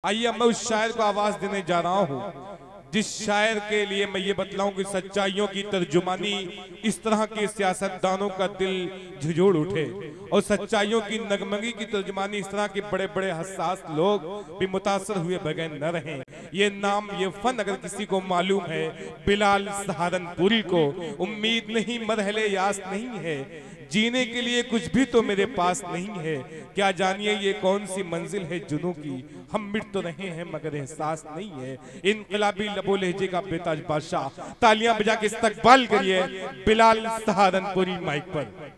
आइए मैं उस शायर को आवाज देने जा रहा हूँ जिस शायर के लिए मैं ये बतलाऊं कि सच्चाइयों की तर्जुमानी इस तरह के सियासतदानों का दिल झुझोड़ उठे और सच्चाइयों की नगमगी की तर्जुमानी इस तरह के बड़े बड़े हसास लोग भी मुतासर हुए बगैर न रहें। ये नाम ये फन अगर किसी को मालूम है बिलाल सहारनपुरी को, उम्मीद नहीं मरहले यास नहीं है, जीने के लिए कुछ भी तो मेरे पास नहीं है, क्या जानिए ये कौन सी मंजिल है जुनूं की, हम मिट तो रहे हैं मगर एहसास नहीं है। इनकलाबी लबो लहजे का बेताज बादशाह, तालियां बजा के इस्तकबाल करिए बिलाल सहारनपुरी माइक पर।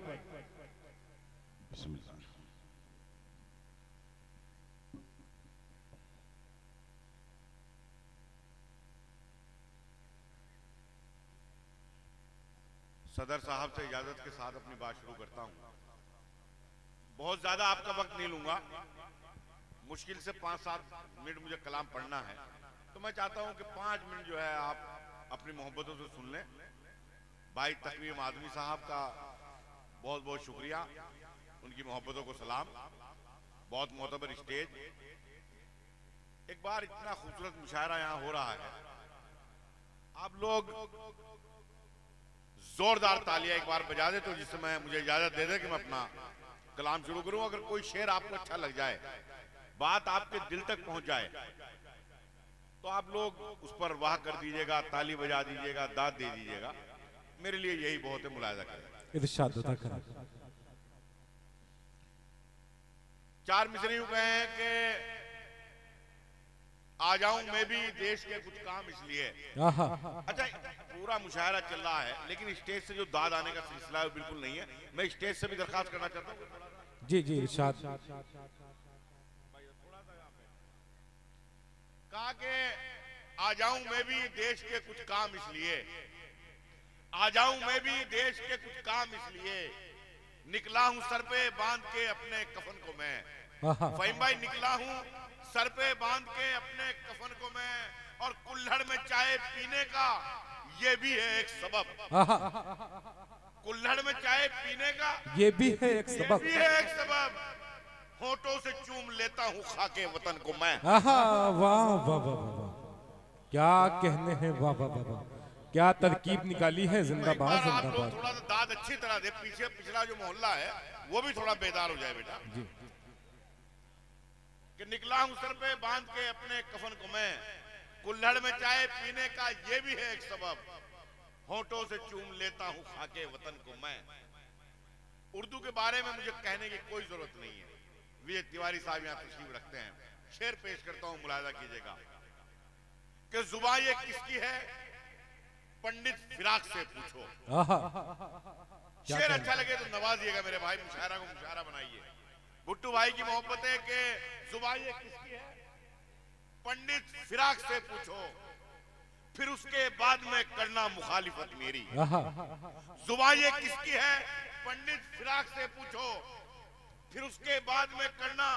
सदर साहब से इजाजत के साथ अपनी बात शुरू करता हूं। बहुत ज्यादा आपका वक्त नहीं लूंगा, मुश्किल से 5-7 मिनट मुझे कलाम पढ़ना है, तो मैं चाहता हूं कि 5 मिनट जो है आप अपनी मोहब्बतों से सुन लें। भाई तकवीम आदमी साहब का बहुत बहुत शुक्रिया, उनकी मोहब्बतों को सलाम। बहुत मोतबर स्टेज, एक बार इतना खूबसूरत मुशायरा यहां हो रहा है, आप लोग जोरदार तालियां एक बार बजा दे तो जिससे मैं मुझे इजाजत दे दे कि मैं अपना कलाम शुरू करूं। अगर कोई शेर आपको अच्छा लग जाए, बात आपके दिल तक पहुंच जाए, तो आप लोग उस पर वाह कर दीजिएगा, ताली बजा दीजिएगा, दाद दे दीजिएगा। मेरे लिए यही बहुत है, मुलाहिजा करें। इरशाद होता करें। 4 मिसरे यूं कहे हैं कि आ जाऊं मैं भी देश के कुछ काम इसलिए। अच्छा, पूरा मुशायरा चल रहा है लेकिन स्टेज से जो दाद आने का सिलसिला है बिल्कुल नहीं है। मैं स्टेज से भी दरखास्त करना चाहता हूं। जी जी इरशाद। कहा कि आ जाऊं मैं भी देश के कुछ काम इसलिए, आ जाऊं मैं भी देश के कुछ काम इसलिए, निकला हूं सर पे बांध के अपने कफन को मैं। फहीम भाई, निकला हूं सर पे बांध के अपने कफन को मैं, और कुल्हड़ में चाय पीने का ये भी है एक सबब। कुल्हड़ में चाय पीने का ये भी है एक सबब, ये भी है एक सबब। होठों से चूम लेता हूँ खाके वतन को मैं। वाह वाह वाह वाह, क्या कहने हैं, वाह वाह वाह, क्या तरकीब निकाली है। जिंदाबाद जिंदाबाद। थोड़ा सा दाद अच्छी तरह दे, पीछे पिछला जो मोहल्ला है वो भी थोड़ा बेदार हो जाए बेटा जी। कि निकला हूं सर पे बांध के अपने कफन को मैं, कुल्हड़ में चाय पीने का ये भी है एक सबब, होठों से चूम लेता हूं खाके वतन को मैं। उर्दू के बारे में मुझे कहने की कोई जरूरत नहीं है, विजय तिवारी साहब यहाँ तशरीफ रखते हैं। शेर पेश करता हूं, मुलाहिजा कीजिएगा कि जुबान ये किसकी है, पंडित फिराक से पूछो। शेर अच्छा लगे तो नवाजिएगा मेरे भाई, मुशायरा को मुशायरा बनाइए। भुट्टू भाई की मोहब्बत है कि जुबान ये किसकी है, पंडित फिराक से पूछो, फिर उसके बाद में करना मुखालिफत मेरी। जुबान ये किसकी है, पंडित फिराक से पूछो, फिर उसके बाद में करना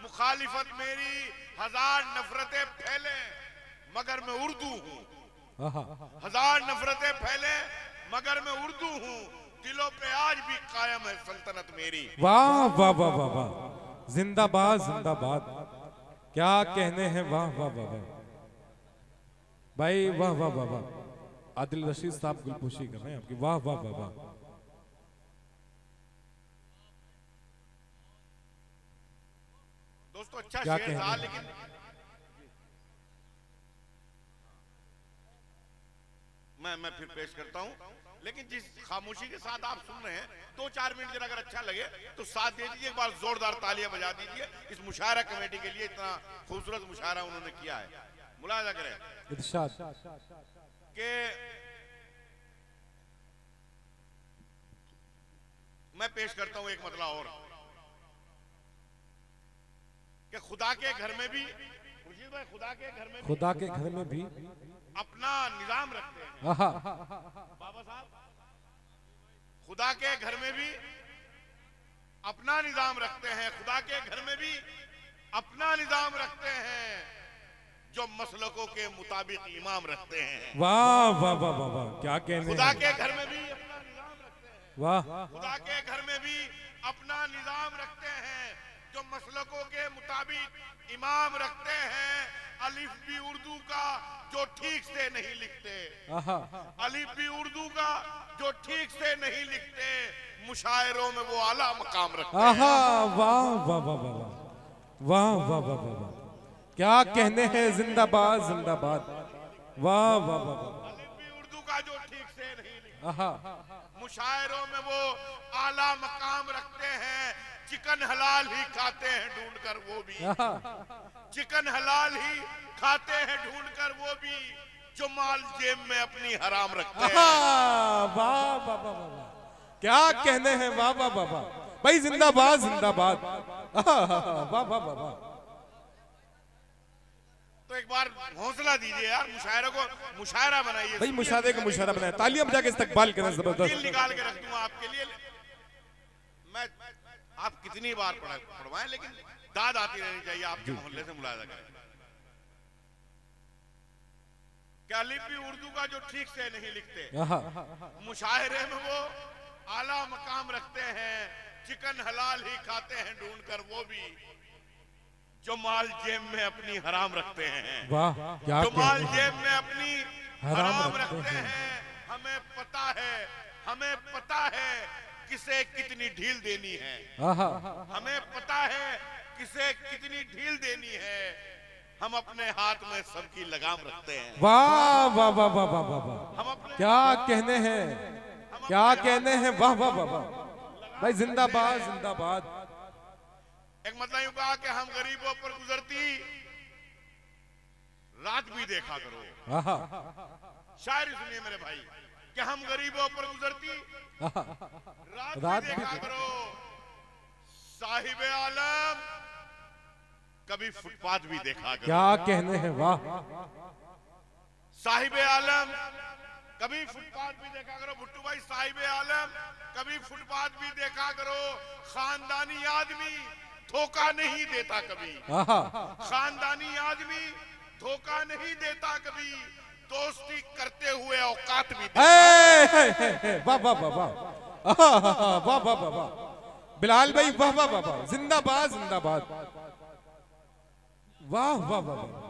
मुखालिफत मेरी। 1000 नफरतें फैले मगर मैं उर्दू हूँ, 1000 नफरतें फैले मगर मैं उर्दू हूँ, दिलों पे आज भी कायम है सल्तनत मेरी। वाह वाह वाह वाह वाह, जिंदाबाद जिंदाबाद, क्या कहने हैं, वाह वाह वाह वाह भाई, वाह वाह वाह वाह। आदिल रशीद साहब गुलपोशी कर रहे हैं आपकी, वाह वाह वाह वाह। दोस्तों अच्छा शेर था, लेकिन मैं फिर पेश करता हूं, लेकिन जिस खामोशी के साथ आप सुन रहे हैं 2-4 मिनट जरा अगर अच्छा लगे तो साथ दे दीजिए, एक बार जोरदार तालियां बजा दीजिए इस मुशायरा कमेटी के लिए। इतना खूबसूरत मुशायरा उन्होंने किया है, मुलाहिजा करें। इरशाद के मैं पेश करता हूं एक मतला और, कि खुदा के घर में भी, खुर्शीद भाई, खुदा के घर में भी अपना निजाम रखते हैं। बाबा साहब, खुदा के घर में भी अपना निजाम रखते हैं, खुदा के घर में भी अपना निजाम रखते हैं, जो मसलकों के मुताबिक इमाम रखते हैं। वाह वाह वाह वाह वाह, क्या कहने, खुदा के घर में भी अपना निजाम रखते हैं, वाह, खुदा के घर में भी अपना निजाम रखते हैं, जो मसलकों के मुताबिक इमाम रखते हैं अलिफ भी उर्दू का जो ठीक से नहीं लिखते, अलिफ भी उर्दू का जो ठीक से नहीं लिखते, मुशायरों में वो आला मकाम रखते हैं। वाह वाह वाह वाह वाह वाह वाह वाह, क्या कहने हैं, जिंदाबाद जिंदाबाद, वाह वाह वाह। अलिफ भी उर्दू का जो ठीक से नहीं लिखते, मुशायरों में वो आला मकाम रखते हैं। चिकन हलाल ही खाते हैं ढूंढकर वो भी, चिकन हलाल ही खाते हैं ढूंढकर वो भी, जो माल जेब में अपनी हराम रखते हैं। वाह वाह वाह वाह, क्या कहने हैं, वाह वाह वाह वाह भाई, जिंदाबाद जिंदाबाद, वाह वाह वाह वाह। तो एक बार हौसला दीजिए यार, मुशायरा को मुशायरा बनाइए भाई, मुशायरे को मुशायरा बनाए, तालियां बजा के इस्तकबाल करें जबरदस्त। दिल निकाल के रख दूंगा आपके लिए। मैं आप कितनी बार पढ़वाएं, लेकिन दाद आती रहनी चाहिए आपके मोहल्ले से मुलाजा करें। क्या अलिफ भी उर्दू का जो ठीक से नहीं लिखते, मुशायरे में वो आला मकाम रखते हैं। चिकन हलाल ही खाते हैं ढूंढकर वो भी, जो माल जेब में अपनी हराम रखते हैं। वाह, क्या जो माल जेब में अपनी हराम रखते हैं। हमें पता है, हमें पता है किसे कितनी ढील देनी है, हमें पता है किसे कितनी ढील देनी है। हम अपने हाथ में सबकी लगाम रखते हैं। वाह वाह वाह वाह वाह वाह, हम अपने क्या कहने हैं, क्या कहने हैं, वाह वाह वाह वाह भाई, जिंदाबाद जिंदाबाद। एक मतलब यूं कहा कि हम गरीबों पर गुजरती रात भी देखा करो। शायरी सुनिए मेरे भाई, कि हम गरीबों पर गुजरती रात भी देखा करो। साहिब आलम कभी फुटपाथ भी देखा करो। क्या कहने हैं, वाह। साहिब आलम कभी फुटपाथ भी देखा करो। भुट्टू भाई, साहिब आलम कभी फुटपाथ भी देखा करो। खानदानी आदमी धोखा नहीं देता कभी, खानदानी आदमी धोखा नहीं देता कभी। दोस्ती करते हुए औकात भी वाह वाह वाह वाह वाह वाह वाह वाह, बिलाल भाई, वाह वाह वाह वाह, जिंदाबाद जिंदाबाद, वाह वाह वाह वाह,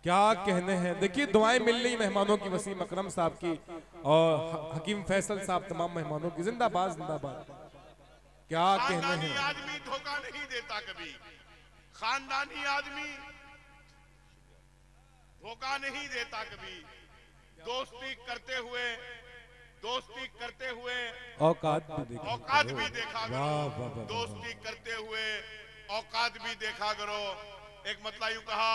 क्या कहने हैं। देखिए, दुआएं मिल रही मेहमानों की, वसीम अकरम साहब की और हकीम फैसल साहब, तमाम मेहमानों की, जिंदाबाद जिंदाबाद। क्या कहने हैं, आदमी धोखा नहीं देता कभी, खानदानी आदमी धोखा नहीं देता कभी। दोस्ती करते हुए औकात भी देखा करो। दोस्ती करते हुए औकात भी देखा करो। एक मतलब यूं कहा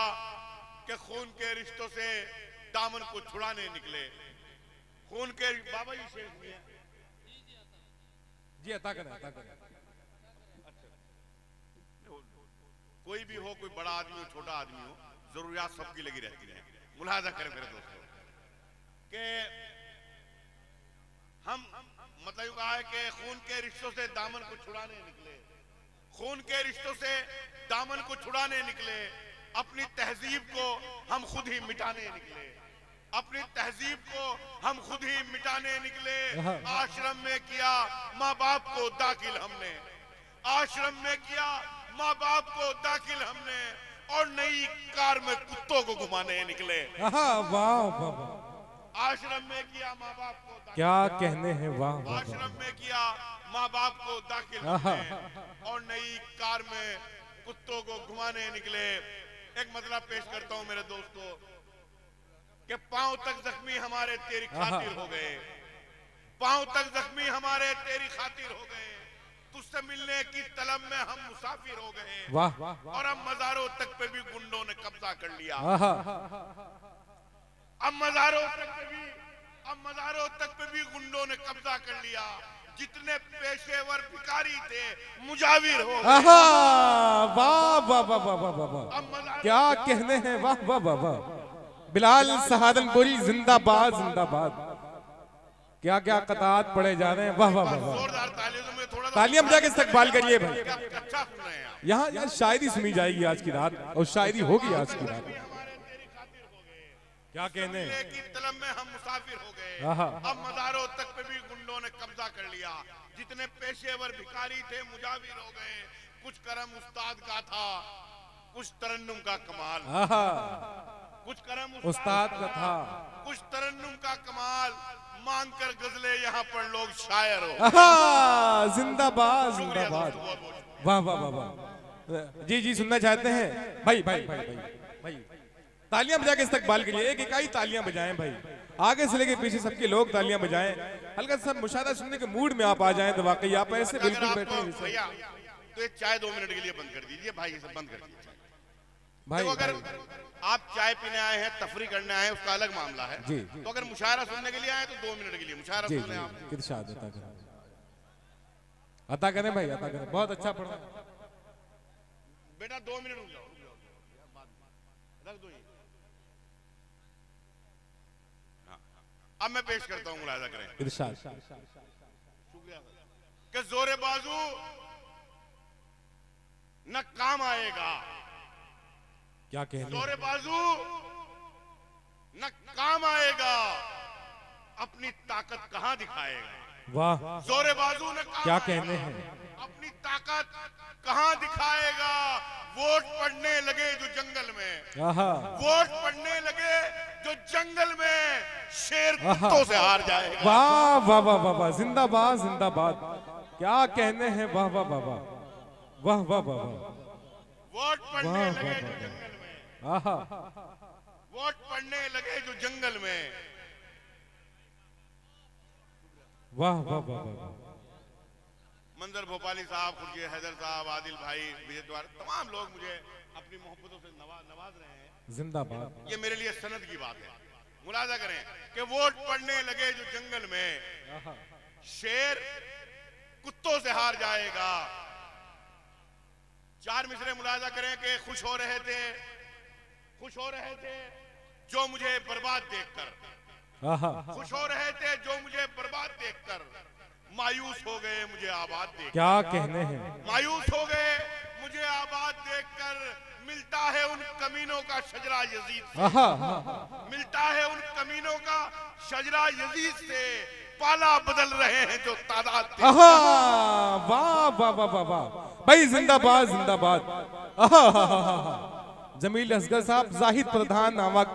कि खून के रिश्तों से दामन को छुड़ाने निकले। खून के बाबा जी शेख भी हैं जी, अता करें, अता करें। कोई भी हो, कोई बड़ा आदमी हो, छोटा आदमी हो, जरूरियात सबकी लगी रहती है। मुलाजा करें मेरे दोस्तों कि हम मतलब यूं कहा है कि खून के रिश्तों से दामन को छुड़ाने निकले। खून के रिश्तों से दामन को छुड़ाने निकले। अपनी तहजीब को हम खुद ही मिटाने निकले। अपनी तहजीब को हम खुद ही मिटाने निकले। आश्रम में किया माँ बाप को दाखिल हमने, आश्रम में किया माँ बाप को दाखिल हमने, और नई कार में कुत्तों को घुमाने निकले। वाह वाह वाह, आश्रम में किया माँ बाप को दाखिल, क्या कहने हैं, वाह वाह। आश्रम में किया माँ बाप को दाखिल हमने, और नई कार में कुत्तों को घुमाने निकले। एक मतलब पेश करता हूँ मेरे दोस्तों कि पांव तक जख्मी हमारे तेरी खातिर हो गए, पांव तक जख्मी हमारे तेरी खातिर हो गए। तुझसे मिलने की तलब में हम मुसाफिर हो गए। वाह, और अब मज़ारों तक पे भी गुंडों ने कब्जा कर लिया। अब मज़ारों तक पे भी गुंडों ने कब्जा कर लिया। जितने पेशेवर भिखारी थे मुजाविर हो गए। वाह वाह वाह वाह वाह वाह, क्या कहने हैं, वाह वाह वाह वाह। बिलाल सहारनपुरी, जिंदाबाद जिंदाबाद। क्या क्या कतात पड़े जा रहे हैं, वाह वाह वाह। जोरदार तालियों में थोड़ा तालियां बजा के इस्तकबाल करिए भाई। अच्छा सुन रहे हैं। यहाँ शायरी सुनी जाएगी आज की रात, और शायरी होगी आज की रात। क्या कहने की तलब में हम मुसाफिर हो गए। अब मज़ारों तक पे भी गुंडों ने कब्जा कर लिया। जितने पेशेवर भिखारी थे मुजाविर हो गए। कुछ करम उस्ताद का था, कुछ तरन्नुम का कमाल। कुछ करम उस्ताद का था, कुछ तरन्नुम का कमाल। मांग कर गजले यहाँ पर लोग शायर हो। जिंदाबाद जिंदाबाद। वाह वाह वाह वाह। जी जी सुनना चाहते हैं भाई भाई भाई भाई भाई तालियां बजा के इस्तकबाल के लिए एक इकाई तालियां बजाएं भाई। आगे से लेके पीछे सबके लोग तालियां बजाएं। हल्का सा मुशायरा सुनने के मूड में आप आ जाएं तो वाकई आप ऐसे बिल्कुल बैठे हैं भैया। तो ये चाय 2 मिनट के लिए बंद कर दीजिए भाई, ये सब बंद कर दीजिए भाई। अगर आप चाय पीने आए हैं, तफरी करने आए हैं, उसका अलग मामला है जी। तो अगर मुशायरा सुनने के लिए आए तो 2 मिनट के लिए मुशायरा सुन लें आप। इरशाद अता करें भाई, अता करें। बहुत अच्छा पढ़ा बेटा, 2 मिनट रुक जाओ, रख दो ये। अब मैं पेश करता हूँ, मुलाहिजा करें। इरशाद। शुक्रिया कि जोरे बाजू न काम आएगा। क्या कहने, जोरे बाजू न काम आएगा, अपनी ताकत कहां दिखाएगा। वाह। जोरे बाजू न क्या कहने हैं, अपनी ताकत कहां दिखाएगा। वोट पड़ने लगे जो जंगल में, वोट पड़ने लगे जो जंगल में, शेर कुत्तों से हार जाएगा। वाह वाह वाह वाह वाह। जिंदाबाद जिंदाबाद। क्या कहने हैं, वाह वाह वाह वाह वाह वाह वाह वाह। वोट पड़ने लगे जो जंगल में, वोट पड़ने लगे जो जंगल में। वाह वाह वाह वाह। मंजर भोपाली साहब, खुर्शीद हैदर साहब, आदिल भाई, विजय द्वार, तमाम लोग मुझे अपनी मोहब्बतों से नवाज रहे हैं। जिंदाबाद। ये मेरे लिए सनद की बात है। मुलाजा करें कि वोट पड़ने लगे जो जंगल में, शेर कुत्तों से हार जाएगा। 4 मिसरे मुलाजा करें कि खुश हो रहे थे, खुश हो रहे थे जो मुझे बर्बाद देखकर, खुश हो रहे थे जो मुझे बर्बाद देखकर, मायूस हो गए मुझे आबाद देखकर। क्या कहने हैं, मायूस हो गए मुझे आबाद देखकर। मिलता है उन कमीनों का शजरा यजीद से, मिलता है उन कमीनों का शजरा यजीद से, पाला बदल रहे हैं जो तादाद। वाह वाह वाह वाह वाह भाई। जिंदाबाद जिंदाबाद। जमील असगर साहब, जाहिद प्रधान नामक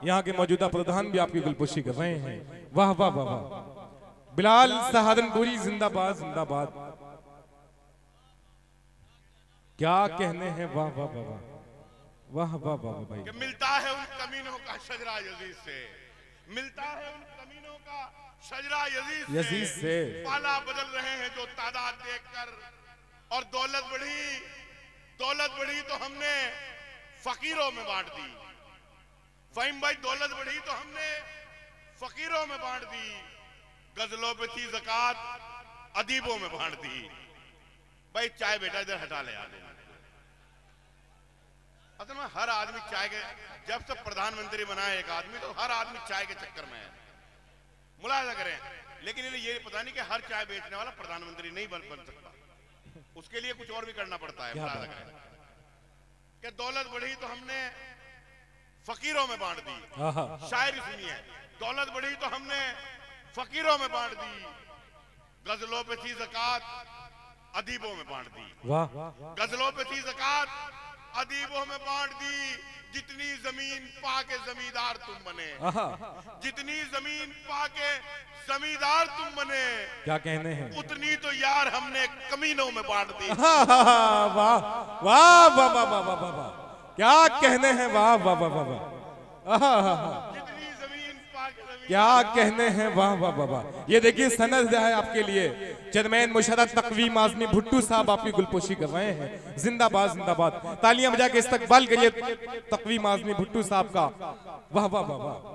यहाँ के मौजूदा प्रधान भी आपकी गुलपोशी कर रहे हैं। वाह वाह वाह वाह। बिलाल सहारनपुरी, जिंदाबाद जिंदाबाद। क्या कहने हैं, वाह वाह वाह वाह वाह वाह वाह भाई। कि मिलता है उन कमीनों का शजरा यजीद से, मिलता है उन कमीनों का शजरा यजीद से, पाला बदल रहे हैं जो तादाद देखकर। और दौलत बढ़ी तो हमने फकीरों में बांट दी। फहीम भाई, दौलत बढ़ी तो हमने फकीरों में बांट दी। गजलों पे थी ज़कात, अदीबों में बांट दी। भाई चाय बेटा इधर हटा ले यार। असल में हर आदमी चाय के, जब से प्रधानमंत्री बना है एक आदमी, तो हर आदमी चाय के चक्कर में है। मुलाहिजा करें, लेकिन इन्हें ये पता नहीं कि हर चाय बेचने वाला प्रधानमंत्री नहीं बन सकता। उसके लिए कुछ और भी करना पड़ता है। मुलाहिजा करें कि दौलत बढ़ी तो हमने फकीरों में बांट दी। शायरी सुनिए, दौलत बढ़ी तो हमने फकीरों में बांट दी। गजलों पे थी ज़कात, अदीबों में बांट दी। गजलों पे थी ज़कात, अदीबों में बांट दी। जितनी जमीन पाके जमींदार तुम बने, जितनी जमीन पाके जमींदार तुम बने, क्या कहने हैं, उतनी तो यार हमने कमीनों में बांट दी। वाह वाह वाह वाह वाह वाह वाह। क्या कहने हैं, वाह वाह वाह वाह वाह। जितनी जमीन पाके क्या कहने हैं, वाह वाह वाह वाह। ये देखिए सनद है आपके लिए। चेयरमैन मुशर्रफ तकवीम आज़मी भुट्टू साहब आपकी गुलपोशी कर रहे हैं। जिंदाबाद जिंदाबाद। तालियां बजा के इस्तकबाल करिए तकवीम आज़मी भुट्टू साहब का। वाह वाह वाह वाह।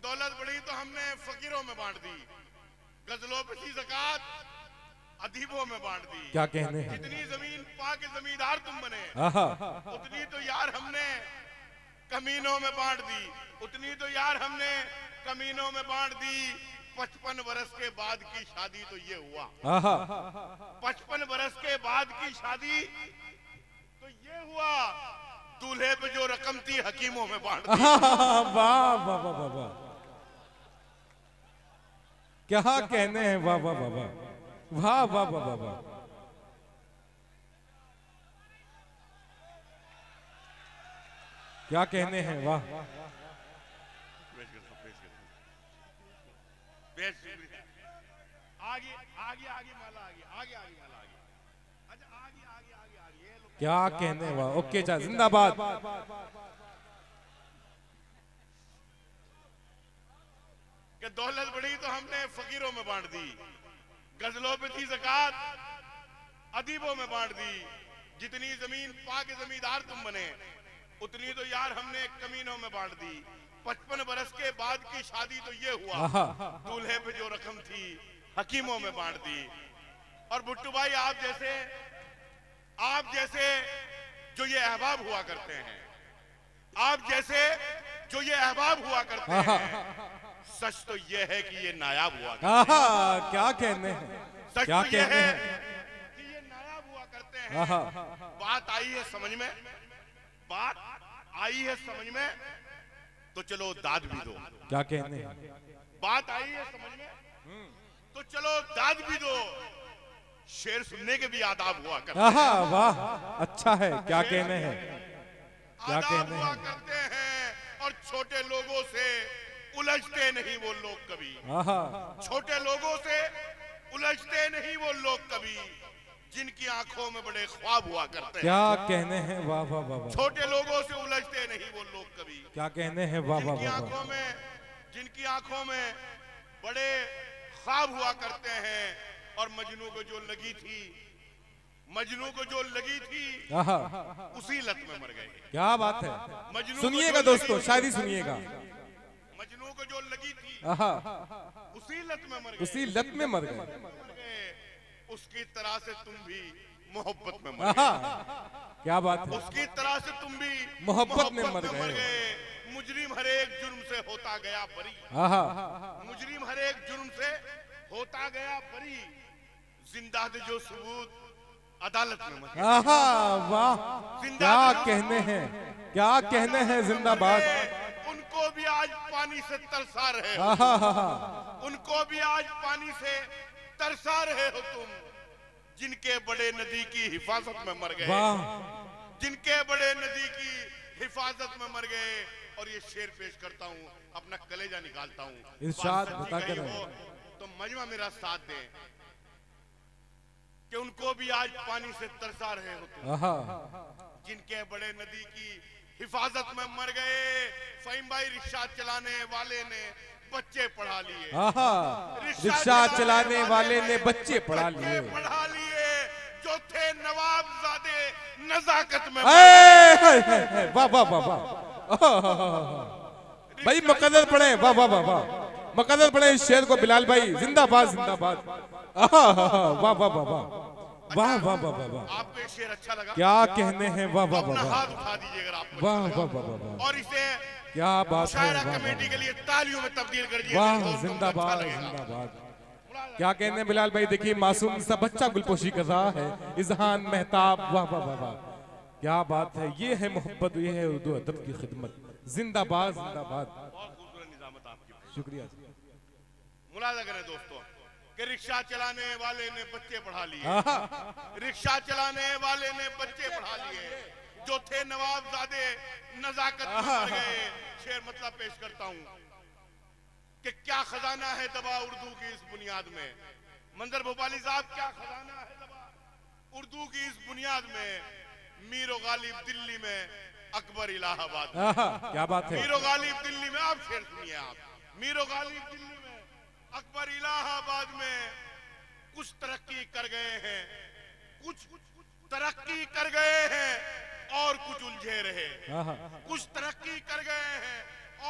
दौलत बढ़ी तो हमने फकीरों में बांट दी। गजलों पे थी ज़कात, अदीबों में बांट दी। क्या कहने हैं, जितनी जमीन पाके जमींदार तुम बने, उतनी तो यार हमने कमीनों में बांट दी। उतनी तो यार हमने कमीनों में बांट दी। 55 वर्ष के बाद की शादी तो ये हुआ। आहा 55 वर्ष के बाद की शादी तो ये हुआ। दूल्हे पे जो रकम थी हकीमों में बांट दी। वाह वाह वाह वाह वाह, क्या कहने हैं, वाह वाह वाह वाह वाह वाह वाह वाह वाह, क्या कहने हैं, वाह। आगे आगे आगे माला आगे आगे आगे माला आगे, अच्छा आगे आगे आगे आगे ये लोग क्या कहने, वाह। ओके चा, जिंदाबाद। कि दौलत बढ़ी तो हमने फकीरों में बांट दी, गजलों पे थी ज़कात अदीबों में बांट दी। जितनी जमीन पा के जमींदार तुम बने उतनी तो यार हमने कमीनों में बांट दी। 55 बरस के बाद की शादी तो ये हुआ। दूल्हे पे जो रकम थी हकीमों में बांट दी। और भुट्टू भाई आप जैसे जो ये अहबाब हुआ करते हैं, आप जैसे जो ये अहबाब हुआ करते हैं, सच तो ये है कि ये नायाब हुआ करते हैं। क्या कहने हैं, सच क्या तो ये कहने है हैं, कि ये नायाब हुआ करते हैं। बात आई है समझ में, बात आई है समझ में, तो चलो दाद भी दो। क्या कहने हैं, बात आई है समझ में, तो चलो दाद भी दो। शेर सुनने के भी आदाब हुआ करते हैं। वाह अच्छा है, क्या कहने हैं, क्या आदाब कहने हुआ हैं, करते हैं। और छोटे लोगों से उलझते नहीं वो लोग कभी, छोटे लोगों से उलझते नहीं वो लोग कभी, जिनकी आंखों में बड़े ख्वाब हुआ करते हैं। क्या कहने हैं, वाह वाह वाह वाह, छोटे लोगों से उलझते नहीं वो लोग कभी, क्या कहने हैं, वाह वाह जिनकी वाह आंखों में जिनकी आंखों में बड़े ख्वाब हुआ करते हैं। और मजनू को जो लगी थी, मजनू को जो लगी थी वाह। उसी लत में मर गए। क्या बात है, मजनू को सुनिएगा जो दोस्तों, लगी- शायरी सुनिएगा। मजनू को जो लगी थी उसी लत में मर गए, उसी लत में मर गए। उसकी तरह से तुम भी मोहब्बत में मर गए, क्या बात है, उसकी तरह से तुम भी मोहब्बत में मर गए। मुजरिम हर एक जुर्म से होता गया बरी, मुजरिम हर एक जुर्म से होता गया बरी, जिंदा थे जो सबूत अदालत में मर गए। वाह, क्या कहने हैं, क्या कहने हैं, जिंदाबाद। उनको भी आज पानी से तरसा रहे हो, उनको भी आज पानी से तरसा रहे हो तुम, जिनके बड़े नदी की हिफाजत में मर गए, जिनके बड़े नदी की हिफाजत में मर गए। और ये शेर पेश करता हूँ, अपना कलेजा निकालता हूँ, इरशाद बात बता सच्ची कर कही हो तो मजमा मेरा साथ दे, कि उनको भी आज पानी से तरसा रहे हो तुम, जिनके बड़े नदी की हिफाजत में मर गए। फहीम भाई, रिक्शा चलाने वाले ने बच्चे पढ़ा लिए, रिक्शा चलाने वाले ने बच्चे पढ़ा लिए, जो थे नवाबजादे नजाकत में। वाह वाह वाह वाह, भाई मुकद्दर पढ़े, वाह वाह वाह वाह, मुकद्दर पढ़े इस शेर को बिलाल भाई, जिंदाबाद जिंदाबाद। वाह वाह वाह वाह वाह वाह वाह वाह, आपको ये शेर अच्छा लगा, क्या कहने हैं, वाह वाह वाह वाह, हाथ उठा दीजिए अगर आपको वाह अच्छा वाह लगा। वाह वाह, और इसे क्या बात है, शायरा वाह कमेटी के लिए तालियों में तब्दील कर दिए, वाह, तो जिंदाबाद अच्छा लगेगा। जिंदाबाद। क्या कहने हैं बिलाल भाई, देखिए मासूम सा बच्चा गुलपोशी कर रहा है, इजहान मेहताब, वाह वाह वाह वाह, क्या बात है। ये है मोहब्बत, ये है उर्दू अदब की खिदमत, जिंदाबाद जिंदाबाद। बहुत खूबसूरत निजामत आपकी, शुक्रिया। मुलाजा करें दोस्तों कि रिक्शा चलाने वाले ने बच्चे पढ़ा लिए, रिक्शा चलाने वाले ने बच्चे पढ़ा लिए, जो थे नवाबजादे नजाकत में मर गए। शेर मतलब पेश करता हूँ कि क्या खजाना है दबा उर्दू की इस बुनियाद में, मंजर भोपाली साहब, क्या खजाना है दबा उर्दू की इस बुनियाद में। मीरो गालिब दिल्ली में, अकबर इलाहाबाद में। क्या बात है, मीरो गालिब दिल्ली में, आप शेर सुनिए आप, मीरो गालिब दिल्ली में, अकबर इलाहाबाद में कुछ तरक्की कर गए हैं, कुछ तरक्की कर गए हैं और कुछ उलझे रहे, कुछ तरक्की कर गए हैं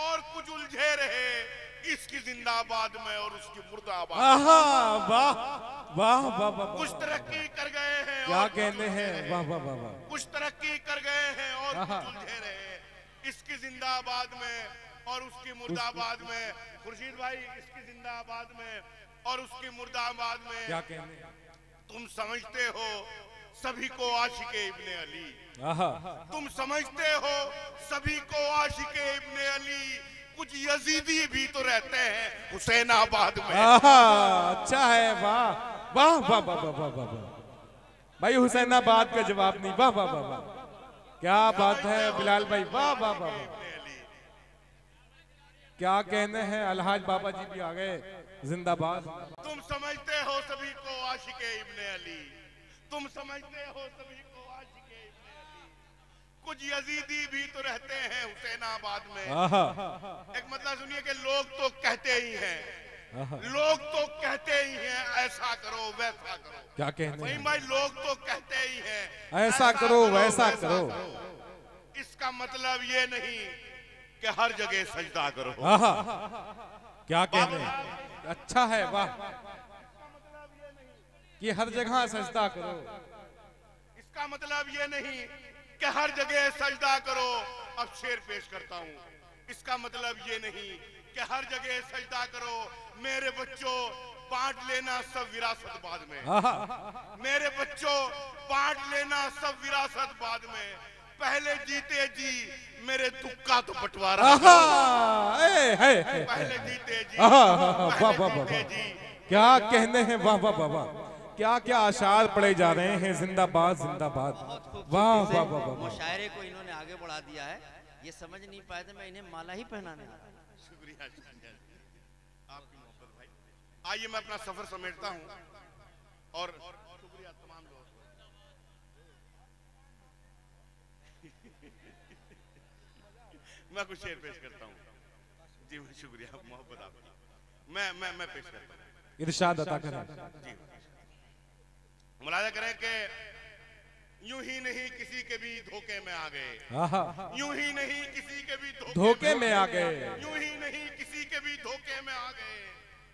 और कुछ उलझे रहे। इसकी जिंदाबाद में और उसकी मुर्दाबाद। वाह वाह वाह वाह, कुछ तरक्की कर गए हैं, क्या कहने हैं, वाह वाह वाह वाह, कुछ तरक्की कर गए हैं और कुछ उलझे रहे। इसकी जिंदाबाद में और उसकी मुर्दाबाद में खुर्शीद भाई इसकी जिंदाबाद में और उसकी मुर्दाबाद में क्या कहने, तुम समझते हो सभी को आशिके इब्ने अली, तुम समझते हो सभी को आशिके इब्ने अली, कुछ यजीदी भी तो रहते हैं हुसैनाबाद में। अच्छा है, वाह वाह वाह वाह वाह वाह वाह भाई, हुसैनाबाद का जवाब नहीं, वाह वाह वाह वाह, क्या बात है बिलाल भाई, वाह वाह वाह वाह, क्या कहने हैं। अलहाज बाबा जी भी आ गए, जिंदाबाद। तुम समझते हो सभी को आशिके इब्ने अली, तुम समझते हो सभी को आशिके इब्ने अली, कुछ यजीदी भी तो रहते हैं हुसैनाबाद में। एक मतलब सुनिए कि लोग तो कहते ही हैं, लोग तो कहते ही हैं ऐसा करो वैसा करो, क्या कहने हैं भाई, लोग तो कहते ही हैं ऐसा करो वैसा करो। इसका मतलब ये नहीं कि हर जगह सजदा करो। क्या कहने, अच्छा है, वाह, कि हर जगह सजदा करो। इसका मतलब ये नहीं कि हर जगह सजदा करो। अब शेर पेश करता हूँ। इसका मतलब ये नहीं कि हर जगह सजदा करो। मेरे बच्चों बांट लेना सब विरासत बाद में, मेरे बच्चों बांट लेना सब विरासत बाद में, पहले जीते जी मेरे दुख का तो बंटवारा, पहले जीते जी, वाह वाह वाह, क्या कहने हैं, वाह वाह वाह वाह, क्या क्या आशार पढ़े जा रहे हैं, जिंदाबाद जिंदाबाद, वाह वाह वाह वाह। मुशायरे को इन्होंने आगे बढ़ा दिया है, ये समझ नहीं पाए थे मैं इन्हें माला ही पहनाने। शुक्रिया आपकी मोहब्बत भाई। आइए मैं अपना सफर समेटता हूँ और शुक्रिया तमाम लोगों को। मैं कुछ शेर पेश करता हूँ। जी शुक्रिया मोहब्बत आपकी। मैं पेश करता हूँ। इरशाद अता करें। जी मुलाजा करें कि यूं ही नहीं किसी के भी धोखे में आ गए, यूं ही नहीं किसी के भी धोखे में आ गए, यूं ही नहीं किसी के भी धोखे में आ गए।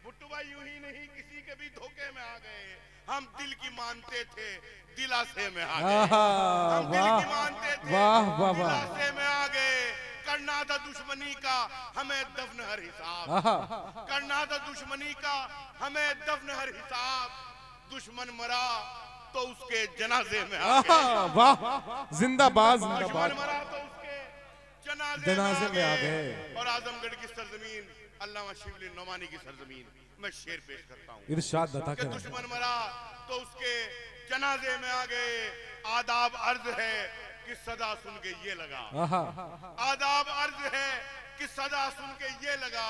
भुट्टू भाई यूं ही नहीं किसी के भी धोखे में आ गए। हम दिल की मानते थे दिलासे में आ गए, हम दिल की मानते थे दिलासे में आ गए। करना था दुश्मनी का हमें दफन हर हिसाब, करना था दुश्मनी का हमें दफन हर हिसाब। दुश्मन मरा तो उसके जनाजे में आ गए, वाह जिंदाबाद जिंदाबाद, दुश्मन मरा तो उसके जनाजे में आ गए। और आजमगढ़ की सरजमीन अल्लामा शिबली नोमानी की सरजमीन मैं शेर पेश करता हूँ। इरशाद अता करें। दुश्मन मरा तो उसके जनाजे में आ गए। आदाब अर्ज है कि सदा सुन के ये लगा, आदाब अर्ज है कि सदा सुन के ये लगा,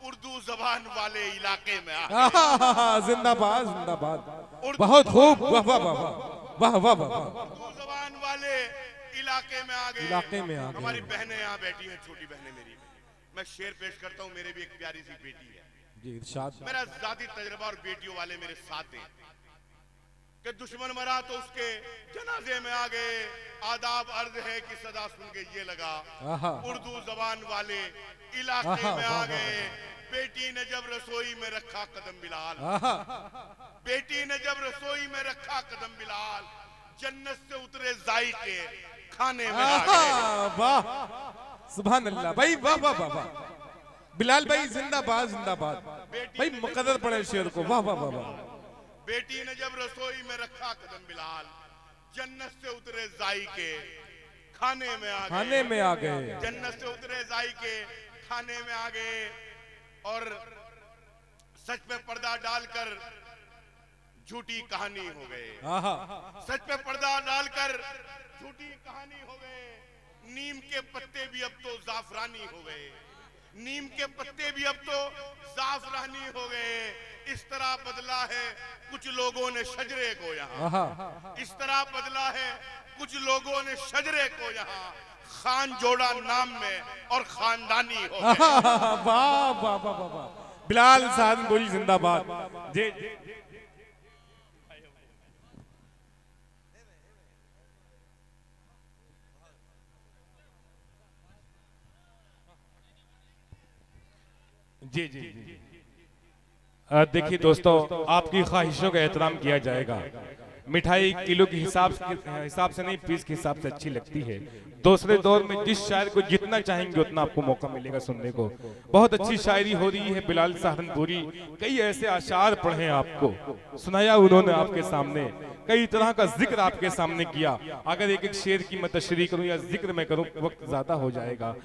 उर्दू जबान वाले इलाके में आ गए। जिंदाबाद जिंदाबाद, बहुत खूब, वाह वाह वाह वाह वाह वाह, उर्दू जबान वाले इलाके में आ गए, इलाके में आ गए। हमारी बहनें यहाँ बैठी हैं, छोटी बहनें मेरी। मैं शेर पेश करता हूँ। मेरे भी एक प्यारी सी बेटी है, जी इरशाद। मेरा जाती तजर्बा और बेटियों वाले मेरे साथ हैं कि दुश्मन मरा तो उसके जनाजे में आ गए। आदाब अर्ज है कि सदा सुन के ये लगा, उर्दू जबान वाले इलाके में आ गए। बेटी ने जब रसोई में रखा कदम बिलाल, बेटी ने जब रसोई में रखा कदम बिलाल, जन्नत से उतरे जायके खाने में आ गए। वाह सुभान अल्लाह भाई, वाह वाह वाह वाह, बिलाल भाई जिंदाबाद जिंदाबाद भाई, मुकद्दर पड़े शेर को, वाह वाह वाह वाह। बेटी ने जब रसोई में रखा कदम बिलाल, जन्नत से उतरे जायके खाने में आ गए, खाने में आ गए, जन्नत से उतरे जायके खाने में आ गए। और सच पे पर्दा डालकर झूठी कहानी हो गए, सच पे पर्दा डालकर झूठी कहानी हो गए। नीम के पत्ते भी अब तो जाफरानी हो गए, नीम के पत्ते भी अब तो जाफरानी हो गए। इस तरह बदला है कुछ लोगों ने शजरे को यहाँ, इस तरह बदला है कुछ लोगों ने शजरे को यहाँ। खान जोड़ा नाम में और खानदानी हो गए। वाह वाह वाह वाह वाह, बिलाल सहारनपुरी जिंदाबाद। जी जी जी जी, देखिए दोस्तों, आपकी ख्वाहिशों का एहतराम किया जाएगा। मिठाई किलो के हिसाब से नहीं, पीस के हिसाब से अच्छी लगती है। दूसरे दौर में जिस शायर को जितना चाहेंगे उतना आपको मौका मिलेगा सुनने को। बहुत अच्छी शायरी हो रही है बिलाल सहारनपुरी। कई ऐसे आशार पढ़े आपको, सुनाया उन्होंने आपके सामने, कई तरह का जिक्र आपके सामने किया। अगर एक एक शेर की मैं तशरीह करूं या जिक्र मैं करूं वक्त ज्यादा हो जाएगा।